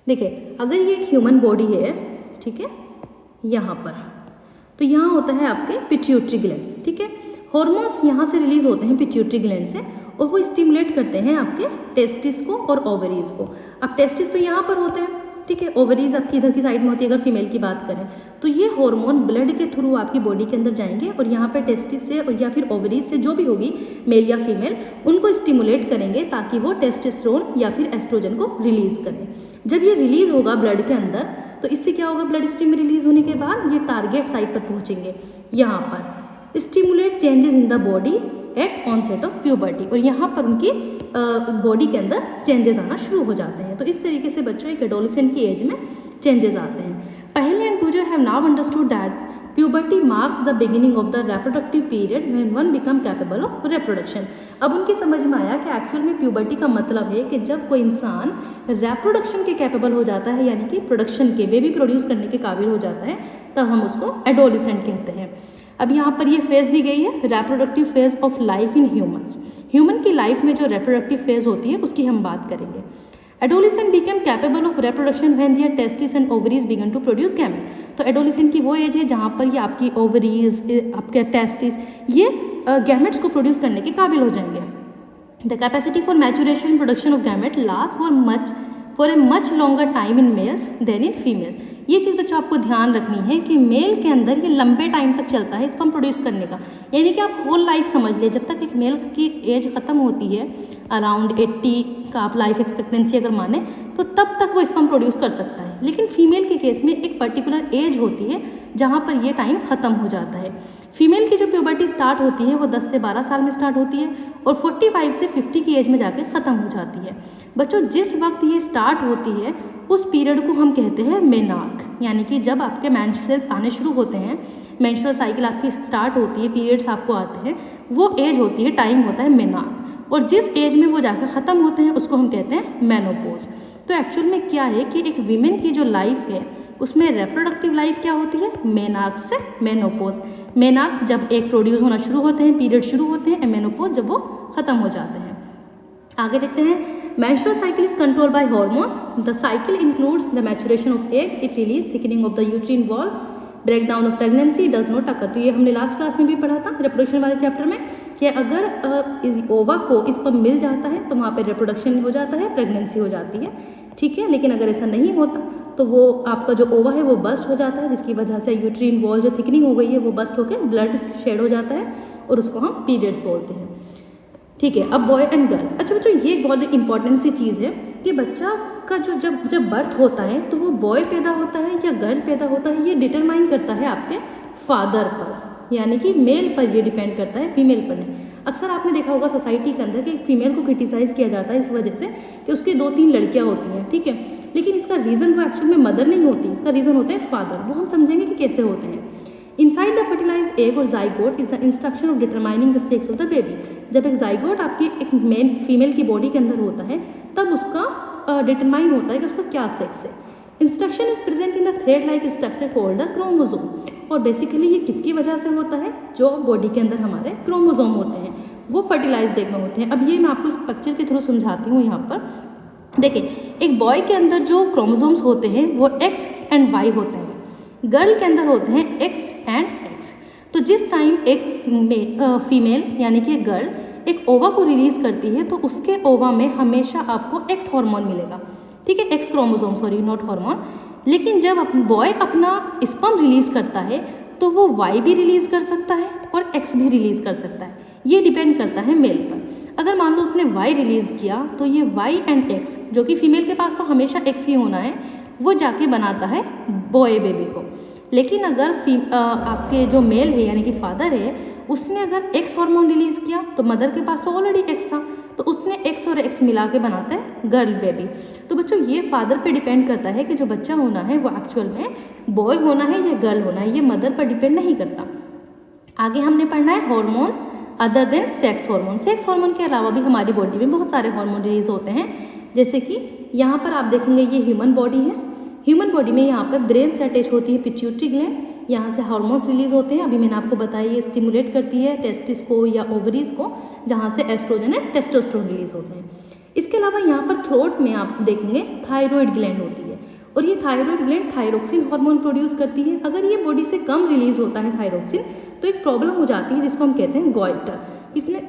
देखिए अगर ये एक ह्यूमन बॉडी है, ठीक है, यहाँ पर, तो यहाँ होता है आपके पिट्यूटरी ग्लैंड, ठीक है। हार्मोन्स यहाँ से रिलीज होते हैं पिट्यूटरी ग्लैंड से, और वो स्टिमुलेट करते हैं आपके टेस्टिस को और ओवरीज को। अब टेस्टिस तो यहाँ पर होते हैं, ठीक है, ओवरीज आपकी इधर की साइड में होती है अगर फीमेल की बात करें तो। ये हार्मोन ब्लड के थ्रू आपकी बॉडी के अंदर जाएंगे और यहाँ पे टेस्टिस से या फिर ओवरीज से, जो भी होगी मेल या फीमेल, उनको स्टिमुलेट करेंगे ताकि वो टेस्टोस्टेरोन या फिर एस्ट्रोजन को रिलीज करें। जब ये रिलीज होगा ब्लड के अंदर तो इससे क्या होगा, ब्लड स्ट्रीम रिलीज होने के बाद ये टारगेट साइट पर पहुँचेंगे, यहाँ पर stimulate changes in the body at onset of puberty, और यहाँ पर उनकी बॉडी के अंदर चेंजेस आना शुरू हो जाते हैं। तो इस तरीके से बच्चों एक एडोलेसेंट की एज में चेंजेस आते हैं। Paheli and Boojho have now understood that puberty marks the beginning of the reproductive period when one become capable of reproduction. अब उनकी समझ में आया कि एक्चुअल में प्यूबर्टी का मतलब है कि जब कोई इंसान रिप्रोडक्शन के कैपेबल हो जाता है, यानी कि प्रोडक्शन के, बेबी प्रोड्यूस करने के काबिल हो जाता है, तब हम उसको एडोलेसेंट कहते हैं। अब यहाँ पर ये फेज दी गई है, reproductive phase of life in humans. Human की लाइफ में जो रिप्रोडक्टिव फेज होती है उसकी हम बात करेंगे। Adolescent become capable of reproduction when their testis and ovaries began to produce gamete. तो एडोलेसेंट की वो एज है जहाँ पर ये आपकी ओवरीज, आपके टेस्टिस, ये गैमेट्स को प्रोड्यूस करने के काबिल हो जाएंगे। The capacity for maturation production of gamete last for a much longer time in males than in female. ये चीज़ बच्चों आपको ध्यान रखनी है कि मेल के अंदर ये लंबे टाइम तक चलता है स्पर्म प्रोड्यूस करने का, यानी कि आप होल लाइफ समझ लिए, जब तक एक मेल की एज ख़त्म होती है अराउंड 80 का आप लाइफ एक्सपेक्टेंसी अगर माने, तो तब तक वो स्पर्म प्रोड्यूस कर सकता है। लेकिन फीमेल के केस में एक पर्टिकुलर एज होती है जहाँ पर ये टाइम ख़त्म हो जाता है। फीमेल की जो प्यूबर्टी स्टार्ट होती है वो 10 से 12 साल में स्टार्ट होती है और 45 से 50 की एज में जाके ख़त्म हो जाती है। बच्चों जिस वक्त ये स्टार्ट होती है उस पीरियड को हम कहते हैं मेनार्क, यानी कि जब आपके मेंस्ट्रुअल्स आने शुरू होते हैं, मेंस्ट्रुअल साइकिल आपकी स्टार्ट होती है, पीरियड्स आपको आते हैं, वो एज होती है, टाइम होता है मेनार्क। और जिस एज में वो जाकर ख़त्म होते हैं उसको हम कहते हैं मेनोपॉज। तो एक्चुअल में क्या है कि एक वीमेन की जो लाइफ है उसमें रिप्रोडक्टिव लाइफ क्या होती है, मेनार्क से मेनोपॉज। मेनार्क जब एक प्रोड्यूस होना शुरू होते हैं, पीरियड शुरू होते हैं, मेनोपॉज जब वो ख़त्म हो जाते हैं। आगे देखते हैं, menstrual cycle is controlled by hormones. The cycle includes the maturation of egg, its release, thickening of the uterine wall, breakdown of pregnancy does not occur. तो ये हमने लास्ट क्लास में भी पढ़ा था रिप्रोडक्शन वाले चैप्टर में कि अगर ओवा को इस पर मिल जाता है तो वहाँ पे रिप्रोडक्शन हो जाता है, प्रेगनेंसी हो जाती है, ठीक है। लेकिन अगर ऐसा नहीं होता तो वो आपका जो ओवा है वो बस्ट हो जाता है, जिसकी वजह से यूट्रीन वॉल जो थिकनिंग हो गई है वो बस्ट होकर ब्लड शेड हो जाता है और उसको हम पीरियड्स बोलते हैं, ठीक है। अब बॉय एंड गर्ल, अच्छा बच्चों ये एक बहुत इंपॉर्टेंट सी चीज़ है कि बच्चा का जो जब बर्थ होता है तो वो बॉय पैदा होता है या गर्ल पैदा होता है, ये डिटरमाइन करता है आपके फादर पर, यानी कि मेल पर ये डिपेंड करता है, फीमेल पर नहीं। अक्सर आपने देखा होगा सोसाइटी के अंदर कि फीमेल को क्रिटिसाइज़ किया जाता है इस वजह से कि उसकी 2-3 लड़कियाँ होती हैं, ठीक है। लेकिन इसका रीज़न वो एक्चुअल में मदर नहीं होती, इसका रीज़न होते हैं फादर। वो हम समझेंगे कि कैसे होते हैं। इनसाइड द फर्टिलाइज्ड एग और zygote is the instruction of determining the sex of the baby. जब एक जाइगोट आपकी एक मेन फीमेल की बॉडी के अंदर होता है तब उसका डिटरमाइन होता है कि उसका क्या सेक्स है। Instruction is present in the thread like structure called the chromosome. और बेसिकली ये किसकी वजह से होता है, जो बॉडी के अंदर हमारे क्रोमोसोम होते हैं वो फर्टिलाइज्ड एग में होते हैं। अब ये मैं आपको इस पिक्चर के थ्रू समझाती हूँ। यहाँ पर देखिए, एक बॉय के अंदर जो क्रोमोसोम्स होते हैं वो एक्स एंड वाई होते हैं, गर्ल के अंदर होते हैं एक्स एंड एक्स। तो जिस टाइम एक फीमेल यानी कि गर्ल एक ओवा को रिलीज़ करती है तो उसके ओवा में हमेशा आपको एक्स हार्मोन मिलेगा, ठीक है, x chromosome, sorry not hormone. लेकिन जब बॉय अपना स्पर्म रिलीज़ करता है तो वो वाई भी रिलीज़ कर सकता है और एक्स भी रिलीज़ कर सकता है, ये डिपेंड करता है मेल पर। अगर मान लो उसने वाई रिलीज़ किया तो ये वाई एंड एक्स, जो कि फीमेल के पास तो हमेशा एक्स ही होना है, वो जाके बनाता है बॉय बेबी को। लेकिन अगर आपके जो मेल है यानी कि फादर है उसने अगर एक्स हार्मोन रिलीज़ किया तो मदर के पास तो ऑलरेडी एक्स था, तो उसने एक्स और एक्स मिला के बनाता है गर्ल बेबी। तो बच्चों ये फादर पे डिपेंड करता है कि जो बच्चा होना है वो एक्चुअल में बॉय होना है या गर्ल होना है, ये मदर पर डिपेंड नहीं करता। आगे हमने पढ़ना है hormones other than sex hormone. Sex hormone के अलावा भी हमारी बॉडी में बहुत सारे हार्मोन रिलीज होते हैं, जैसे कि यहाँ पर आप देखेंगे ये ह्यूमन बॉडी है। ह्यूमन बॉडी में यहाँ पर ब्रेन से अटैच होती है पिट्यूटरी ग्लैंड, यहाँ से हार्मोन्स रिलीज होते हैं। अभी मैंने आपको बताया ये स्टिमुलेट करती है टेस्टिस को या ओवरीज को, जहाँ से एस्ट्रोजन एंड टेस्टोस्टेरोन रिलीज होते हैं। इसके अलावा यहाँ पर थ्रोट में आप देखेंगे थायराइड ग्लैंड होती है, और ये thyroid gland thyroxine hormone produce करती है। अगर ये बॉडी से कम रिलीज होता है थायरोक्सिन तो एक प्रॉब्लम हो जाती है जिसको हम कहते हैं गॉइटर। इसमें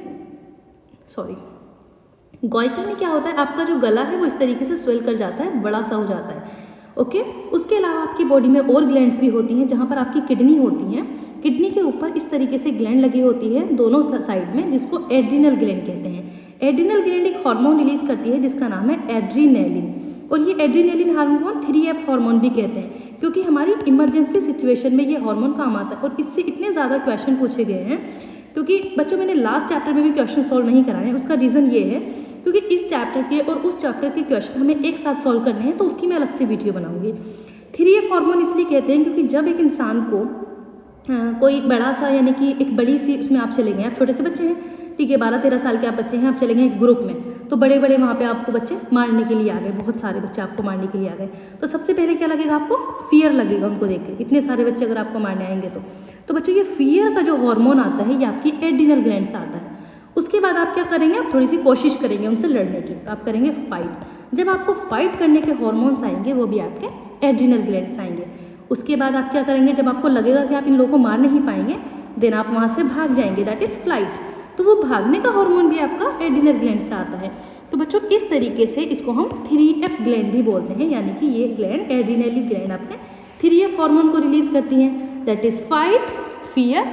गॉइटर में क्या होता है, आपका जो गला है वो इस तरीके से स्वेल कर जाता है, बड़ा सा हो जाता है। ओके, उसके अलावा आपकी बॉडी में और ग्लैंड्स भी होती हैं, जहाँ पर आपकी किडनी होती हैं। किडनी के ऊपर इस तरीके से ग्लैंड लगी होती है दोनों साइड में, जिसको एड्रिनल ग्लैंड कहते हैं। एड्रिनल ग्लैंड एक हार्मोन रिलीज करती है जिसका नाम है एड्रीनेलिन, और ये एड्रीनेलिन हार्मोन 3F हार्मोन भी कहते हैं, क्योंकि हमारी इमरजेंसी सिचुएशन में ये हार्मोन काम आता है। और इससे इतने ज़्यादा क्वेश्चन पूछे गए हैं, क्योंकि बच्चों मैंने लास्ट चैप्टर में भी क्वेश्चन सॉल्व नहीं कराए हैं। उसका रीज़न ये है क्योंकि इस चैप्टर के और उस चैप्टर के क्वेश्चन हमें एक साथ सॉल्व करने हैं, तो उसकी मैं अलग से वीडियो बनाऊंगी। 3F हार्मोन इसलिए कहते हैं क्योंकि जब एक इंसान को कोई बड़ा सा, यानी कि एक बड़ी सी उसमें आप चले गए, आप छोटे से बच्चे हैं, ठीक है, 12-13 साल के आप बच्चे हैं, आप चले गए एक ग्रुप में, तो बड़े बड़े वहाँ पे आपको बच्चे मारने के लिए आ गए, बहुत सारे बच्चे आपको मारने के लिए आ गए, तो सबसे पहले क्या लगेगा आपको, फियर लगेगा उनको देख के। इतने सारे बच्चे अगर आपको मारने आएंगे तो बच्चों ये फियर का जो हार्मोन आता है ये आपकी एड्रिनल ग्लैंड से आता है। उसके बाद आप क्या करेंगे, आप थोड़ी सी कोशिश करेंगे उनसे लड़ने की, तो आप करेंगे फाइट। जब आपको फाइट करने के हार्मोन्स आएंगे वो भी आपके एड्रिनल ग्लैंड से आएंगे। उसके बाद आप क्या करेंगे, जब आपको लगेगा कि आप इन लोगों को मार नहीं पाएंगे, देन आप वहाँ से भाग जाएंगे, दैट इज़ फ्लाइट। तो वो भागने का हार्मोन भी आपका एड्रिनल ग्लैंड से आता है। तो बच्चों इस तरीके से इसको हम 3F ग्लैंड भी बोलते हैं, यानी कि ये ग्लैंड एड्रिनल ग्लैंड आपके 3F हार्मोन को रिलीज करती हैं, that is fight, fear,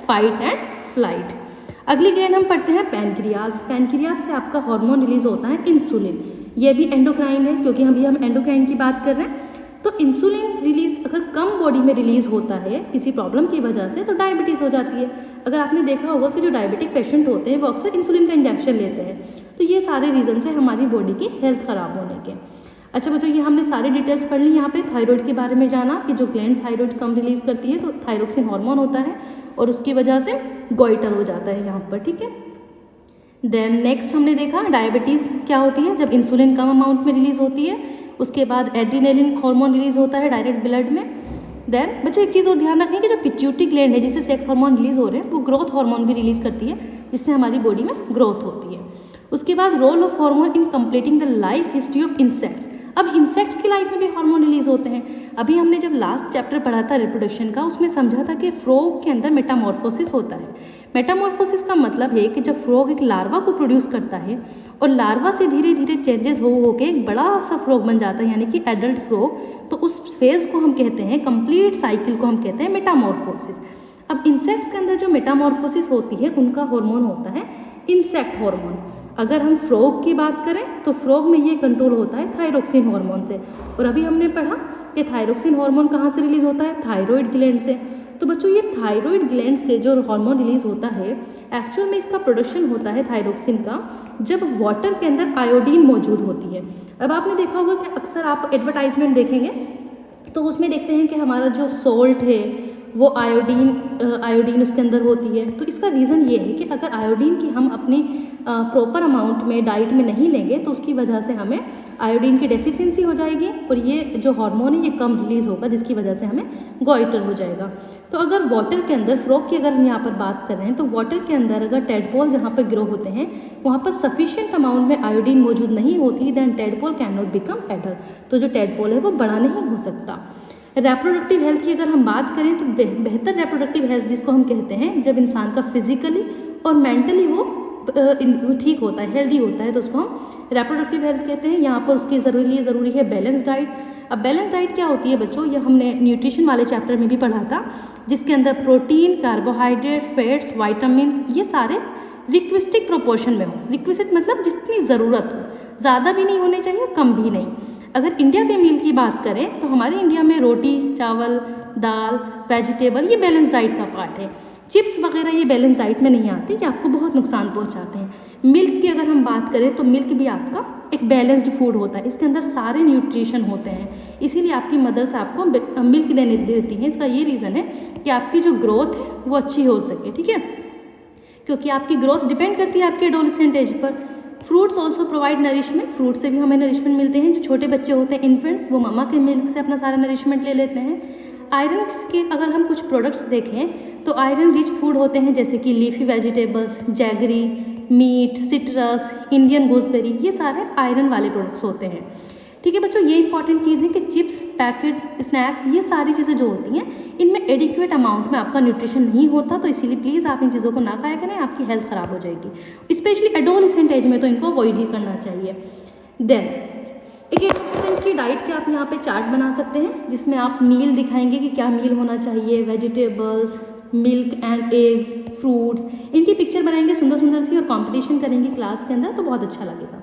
fight and flight. अगली ग्लैंड हम पढ़ते हैं पैनक्रियाज। पैनक्रियाज से आपका हार्मोन रिलीज होता है इंसुलिन। ये भी एंडोक्राइन है, क्योंकि अभी हम एंडोक्राइन की बात कर रहे हैं। तो इंसुलिन रिलीज अगर कम बॉडी में रिलीज होता है किसी प्रॉब्लम की वजह से, तो डायबिटीज़ हो जाती है। अगर आपने देखा होगा कि जो डायबिटिक पेशेंट होते हैं वो अक्सर इंसुलिन का इंजेक्शन लेते हैं। तो ये सारे रीज़न है हमारी बॉडी की हेल्थ ख़राब होने के। अच्छा बच्चों, ये हमने सारी डिटेल्स पढ़ ली। यहाँ पे थायराइड के बारे में जाना कि जो ग्लैंड थायराइड कम रिलीज करती है, तो थायरोक्सिन हार्मोन होता है और उसकी वजह से गॉइटर हो जाता है यहाँ पर, ठीक है। देन नेक्स्ट हमने देखा डायबिटीज़ क्या होती है, जब इंसुलिन कम अमाउंट में रिलीज होती है। उसके बाद एड्रिनेलिन हार्मोन रिलीज होता है डायरेक्ट ब्लड में। देन बच्चों एक चीज़ और ध्यान रखनी है कि जो पिट्यूटरी ग्लैंड है जिससे सेक्स हार्मोन रिलीज हो रहे हैं, वो ग्रोथ हार्मोन भी रिलीज करती है, जिससे हमारी बॉडी में ग्रोथ होती है। उसके बाद role of hormone in completing the life history of insects. अब इंसेक्ट्स की लाइफ में भी हार्मोन रिलीज होते हैं। अभी हमने जब लास्ट चैप्टर पढ़ा था रिप्रोडक्शन का, उसमें समझा था कि फ्रॉग के अंदर मेटामॉर्फोसिस होता है। मेटामॉर्फोसिस का मतलब है कि जब फ्रॉग एक लार्वा को प्रोड्यूस करता है और लार्वा से धीरे धीरे चेंजेस हो के एक बड़ा सा फ्रॉग बन जाता है, यानी कि एडल्ट फ्रॉग, तो उस फेज़ को हम कहते हैं, कंप्लीट साइकिल को हम कहते हैं मेटामॉर्फोसिस। अब इंसेक्ट्स के अंदर जो मेटामॉर्फोसिस होती है उनका हार्मोन होता है इंसेक्ट हार्मोन। अगर हम फ्रॉग की बात करें तो फ्रॉग में ये कंट्रोल होता है थायरोक्सिन हार्मोन से। और अभी हमने पढ़ा कि थायरोक्सिन हार्मोन कहाँ से रिलीज होता है, थायराइड ग्लैंड से। तो बच्चों ये थायराइड ग्लैंड से जो हार्मोन रिलीज होता है, एक्चुअल में इसका प्रोडक्शन होता है थायरोक्सिन का जब वाटर के अंदर आयोडीन मौजूद होती है। अब आपने देखा होगा कि अक्सर आप एडवर्टाइजमेंट देखेंगे तो उसमें देखते हैं कि हमारा जो सॉल्ट है वो आयोडीन उसके अंदर होती है। तो इसका रीज़न ये है कि अगर आयोडीन की हम अपनी प्रॉपर अमाउंट में डाइट में नहीं लेंगे तो उसकी वजह से हमें आयोडीन की डेफिशिएंसी हो जाएगी और ये जो हार्मोन है ये कम रिलीज़ होगा, जिसकी वजह से हमें गॉइटर हो जाएगा। तो अगर वाटर के अंदर, फ्रॉग की अगर हम यहाँ पर बात कर रहे हैं, तो वाटर के अंदर अगर टेडपोल जहाँ पर ग्रो होते हैं वहाँ पर सफिशिएंट अमाउंट में आयोडीन मौजूद नहीं होती, then tadpole can not become adult. तो जो टेडपोल है वो बड़ा नहीं हो सकता। रेप्रोडक्टिव हेल्थ की अगर हम बात करें तो बेहतर रेप्रोडक्टिव हेल्थ जिसको हम कहते हैं, जब इंसान का फिजिकली और मेंटली वो ठीक होता है, हेल्दी होता है, तो उसको हम रेप्रोडक्टिव हेल्थ कहते हैं। यहाँ पर उसकी ज़रूरी है बैलेंस डाइट। अब बैलेंस डाइट क्या होती है बच्चों, ये हमने न्यूट्रिशन वाले चैप्टर में भी पढ़ा था, जिसके अंदर प्रोटीन, कार्बोहाइड्रेट, फैट्स, वाइटामिन ये सारे रिक्विस्टिक प्रोपोर्शन में हो। रिक्विस्टिक मतलब जितनी ज़रूरत हो, ज़्यादा भी नहीं होने चाहिए, कम भी नहीं। अगर इंडिया के मील की बात करें तो हमारे इंडिया में रोटी, चावल, दाल, वेजिटेबल ये बैलेंस डाइट का पार्ट है। चिप्स वगैरह ये बैलेंस डाइट में नहीं आते, ये आपको बहुत नुकसान पहुंचाते हैं। मिल्क की अगर हम बात करें तो मिल्क भी आपका एक बैलेंस्ड फूड होता है, इसके अंदर सारे न्यूट्रिशन होते हैं, इसीलिए आपकी मदर्स आपको मिल्क देती हैं। इसका ये रीज़न है कि आपकी जो ग्रोथ है वो अच्छी हो सके, ठीक है। क्योंकि आपकी ग्रोथ डिपेंड करती है आपके एडोलेसेंट एज पर। Fruits also provide nourishment, fruit से भी हमें नरिशमेंट मिलते हैं। जो छोटे बच्चे होते हैं इन्फेंट्स, वो मम्मा के मिल्क से अपना सारा नरिशमेंट ले लेते हैं। आयरन के अगर हम कुछ प्रोडक्ट्स देखें तो आयरन रिच फूड होते हैं, जैसे कि leafy vegetables, jaggery, meat, citrus, Indian gooseberry, ये सारे आयरन वाले प्रोडक्ट्स होते हैं। ठीक है बच्चों, ये इंपॉर्टेंट चीज़ है कि चिप्स, पैकेट, स्नैक्स, ये सारी चीज़ें जो होती हैं इनमें एडिक्वेट अमाउंट में आपका न्यूट्रिशन नहीं होता, तो इसीलिए प्लीज़ आप इन चीज़ों को ना खाया करें, आपकी हेल्थ ख़राब हो जाएगी। स्पेशली एडोलेसेंट एज में तो इनको अवॉइड ही करना चाहिए। देन एक एडोलेसेंट की डाइट के आप यहाँ पे चार्ट बना सकते हैं, जिसमें आप मील दिखाएंगे कि क्या मील होना चाहिए, vegetables, milk and eggs, fruits, इनकी पिक्चर बनाएंगे सुंदर सुंदर सी और कंपटीशन करेंगे क्लास के अंदर, तो बहुत अच्छा लगेगा।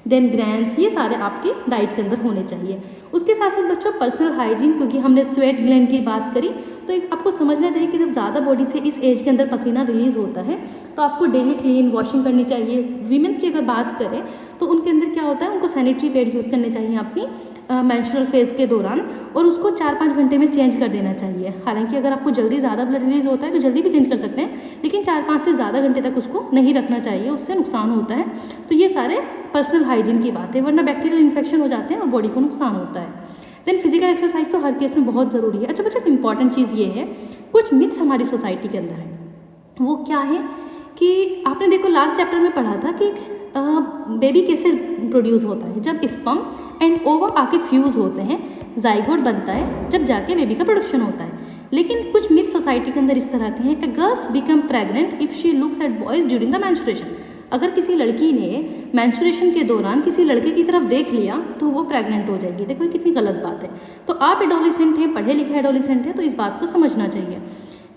देन ग्रैंड्स, ये सारे आपकी डाइट के अंदर होने चाहिए। उसके साथ साथ बच्चों पर्सनल हाइजीन, क्योंकि हमने स्वेट ग्लैंड की बात करी, तो एक आपको समझना चाहिए कि जब ज़्यादा बॉडी से इस एज के अंदर पसीना रिलीज़ होता है तो आपको डेली क्लीन वॉशिंग करनी चाहिए। वीमेंस की अगर बात करें तो उनके अंदर क्या होता है, उनको सैनिटरी पैड यूज़ करने चाहिए अपनी मेंस्ट्रुअल फेज के दौरान, और उसको 4-5 घंटे में चेंज कर देना चाहिए। हालांकि अगर आपको जल्दी ज़्यादा ब्लड रिलीज होता है तो जल्दी भी चेंज कर सकते हैं, लेकिन 4-5 से ज़्यादा घंटे तक उसको नहीं रखना चाहिए, उससे नुकसान होता है। तो ये सारे पर्सनल हाइजीन की बात है, वरना बैक्टीरियल इन्फेक्शन हो जाते हैं और बॉडी को नुकसान होता है। देन फिजिकल एक्सरसाइज तो हर केस में बहुत ज़रूरी है। अच्छा बच्चों, इंपॉर्टेंट चीज़ ये है, कुछ मिथ्स हमारी सोसाइटी के अंदर है। वो क्या है कि आपने देखो लास्ट चैप्टर में पढ़ा था कि बेबी कैसे प्रोड्यूस होता है, जब स्पर्म एंड ओवा आके फ्यूज़ होते हैं, जाइगोट बनता है, जब जाके बेबी का प्रोडक्शन होता है। लेकिन कुछ मिथ सोसाइटी के अंदर इस तरह के हैं, a girls become pregnant if she looks at boys during the menstruation. अगर किसी लड़की ने मेंस्ट्रुएशन के दौरान किसी लड़के की तरफ देख लिया तो वो प्रेग्नेंट हो जाएगी। देखो ये कितनी गलत बात है। तो आप एडोलेसेंट हैं, पढ़े लिखे एडोलेसेंट हैं, तो इस बात को समझना चाहिए।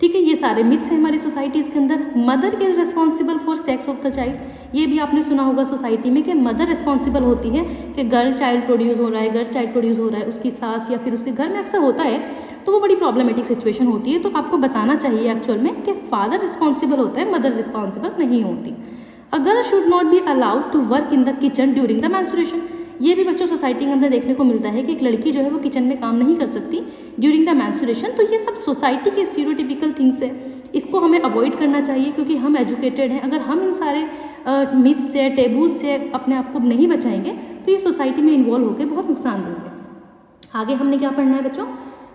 ठीक है, ये सारे मिथ्स हैं हमारी सोसाइटीज़ के अंदर। Mother is responsible for sex of the child, ये भी आपने सुना होगा सोसाइटी में कि मदर रिस्पॉन्सिबल होती है कि गर्ल चाइल्ड प्रोड्यूस हो रहा है, गर्ल चाइल्ड प्रोड्यूस हो रहा है, उसकी सास या फिर उसके घर में अक्सर होता है, तो वो बड़ी प्रॉब्लमेटिक सिचुएशन होती है। तो आपको बताना चाहिए एक्चुअल में कि फादर रिस्पॉन्सिबल होता है, मदर रिस्पॉन्सिबल नहीं होती। A girl should not be allowed to work in the kitchen during the menstruation, ये भी बच्चों सोसाइटी के अंदर देखने को मिलता है कि एक लड़की जो है वो किचन में काम नहीं कर सकती ड्यूरिंग द मेंस्ट्रुएशन। तो ये सब सोसाइटी के स्टीरियोटिपिकल थिंग्स है, इसको हमें अवॉइड करना चाहिए, क्योंकि हम एजुकेटेड हैं। अगर हम इन सारे मिथ्स से, टेबूज से अपने आप को नहीं बचाएंगे तो ये सोसाइटी में इन्वॉल्व होकर बहुत नुकसान देंगे। आगे हमने क्या पढ़ना है बच्चों,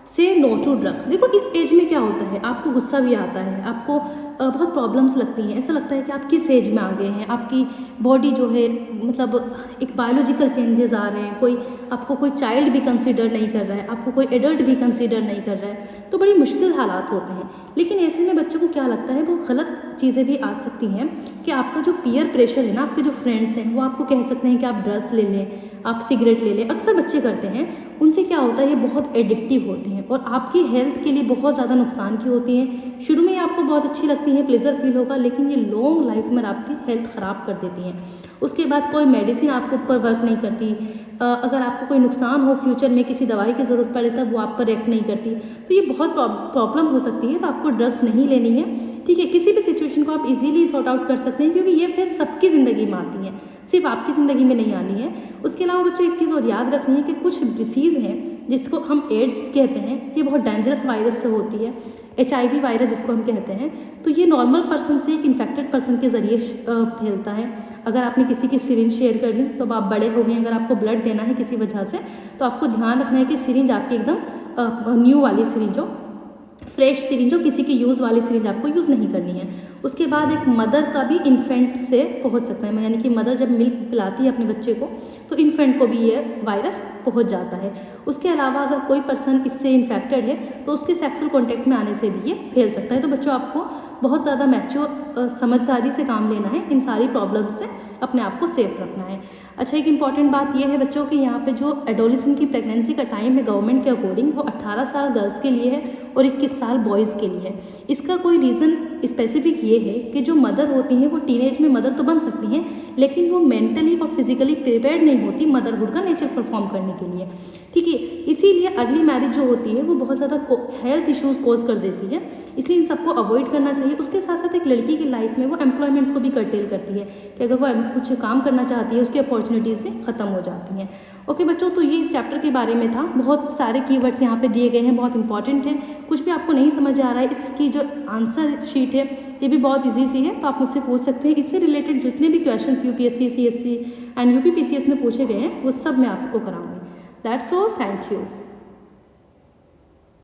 से नो टू ड्रग्स। देखो इस एज में क्या होता है, आपको गुस्सा भी आता है, आपको बहुत प्रॉब्लम्स लगती हैं, ऐसा लगता है कि आप किस एज में आ गए हैं, आपकी बॉडी जो है मतलब एक बायोलॉजिकल चेंजेस आ रहे हैं, आपको कोई चाइल्ड भी कंसीडर नहीं कर रहा है, आपको कोई एडल्ट भी कंसीडर नहीं कर रहा है, तो बड़ी मुश्किल हालात होते हैं। लेकिन ऐसे में बच्चों को क्या लगता है, वो गलत चीज़ें भी आ सकती हैं कि आपका जो पीयर प्रेशर है ना, आपके जो फ्रेंड्स हैं वो आपको कह सकते हैं कि आप ड्रग्स ले लें, आप सिगरेट ले लें, अक्सर बच्चे करते हैं। उनसे क्या होता है, ये बहुत एडिक्टिव होती हैं और आपकी हेल्थ के लिए बहुत ज़्यादा नुकसान की होती हैं। शुरू में आपको बहुत अच्छी लगती हैं, प्लेजर फील होगा, लेकिन ये लॉन्ग लाइफ में आपकी हेल्थ ख़राब कर देती हैं। उसके बाद कोई मेडिसिन आपके ऊपर वर्क नहीं करती, अगर आपको कोई नुकसान हो फ्यूचर में, किसी दवाई की ज़रूरत पड़े तब वो आप पर एक्ट नहीं करती, तो ये बहुत प्रॉब्लम हो सकती है। तो आपको ड्रग्स नहीं लेनी है, ठीक है। किसी भी सिचुएशन को आप इजीली सॉर्ट आउट कर सकते हैं, क्योंकि ये फेस सबकी ज़िंदगी में आती है, सिर्फ आपकी ज़िंदगी में नहीं आनी है। उसके अलावा बच्चों एक चीज़ और याद रखनी है कि कुछ डिसीज़ हैं जिसको हम एड्स कहते हैं, ये बहुत डेंजरस वायरस से होती है, HIV वायरस जिसको हम कहते हैं। तो ये नॉर्मल पर्सन से एक इन्फेक्टेड पर्सन के ज़रिए फैलता है। अगर आपने किसी की सिरिंज शेयर कर ली तो अब आप बड़े हो गए, अगर आपको ब्लड देना है किसी वजह से तो आपको ध्यान रखना है कि सिरिंज आपकी एकदम न्यू वाली सिरिंज हो, फ्रेश सिरिंज हो, किसी की यूज़ वाली सिरिंज आपको यूज़ नहीं करनी है। उसके बाद एक मदर का भी इन्फेंट से पहुंच सकता है, यानी कि मदर जब मिल्क पिलाती है अपने बच्चे को तो इन्फेंट को भी ये वायरस पहुंच जाता है। उसके अलावा अगर कोई पर्सन इससे इन्फेक्टेड है तो उसके सेक्सुअल कॉन्टैक्ट में आने से भी ये फैल सकता है। तो बच्चों आपको बहुत ज़्यादा मैच्योर समझदारी से काम लेना है, इन सारी प्रॉब्लम्स से अपने आप को सेफ रखना है। अच्छा, एक इम्पॉर्टेंट बात यह है बच्चों कि यहाँ पे जो एडोलेसेंट की प्रेगनेंसी का टाइम है गवर्नमेंट के अकॉर्डिंग वो 18 साल गर्ल्स के लिए है और 21 साल बॉयज़ के लिए है। इसका कोई रीज़न स्पेसिफिक ये है कि जो मदर होती हैं वो टीनेज में मदर तो बन सकती हैं, लेकिन वो मेंटली और फिजिकली प्रिपेयर्ड नहीं होती मदरहुड का नेचर परफॉर्म करने के लिए, ठीक है। इसीलिए अर्ली मैरिज जो होती है वो बहुत ज़्यादा हेल्थ इश्यूज़ कोज कर देती है, इसलिए इन सबको अवॉइड करना चाहिए। उसके साथ साथ एक लड़की की लाइफ में वो एम्प्लॉयमेंट्स को भी कर्टेल करती है कि अगर वो कुछ काम करना चाहती है उसकी अपॉर्चुनिटीज़ भी ख़त्म हो जाती हैं। ओके बच्चों, तो ये इस चैप्टर के बारे में था। बहुत सारे कीवर्ड्स यहाँ पे दिए गए हैं, बहुत इंपॉर्टेंट हैं। कुछ भी आपको नहीं समझ आ रहा है, इसकी जो आंसर शीट है ये भी बहुत ईजी सी है, तो आप मुझसे पूछ सकते हैं। इससे रिलेटेड जितने भी questions UPSC, CSC and UPPCS में पूछे गए हैं वो सब मैं आपको कराऊंगी। That's all, thank you.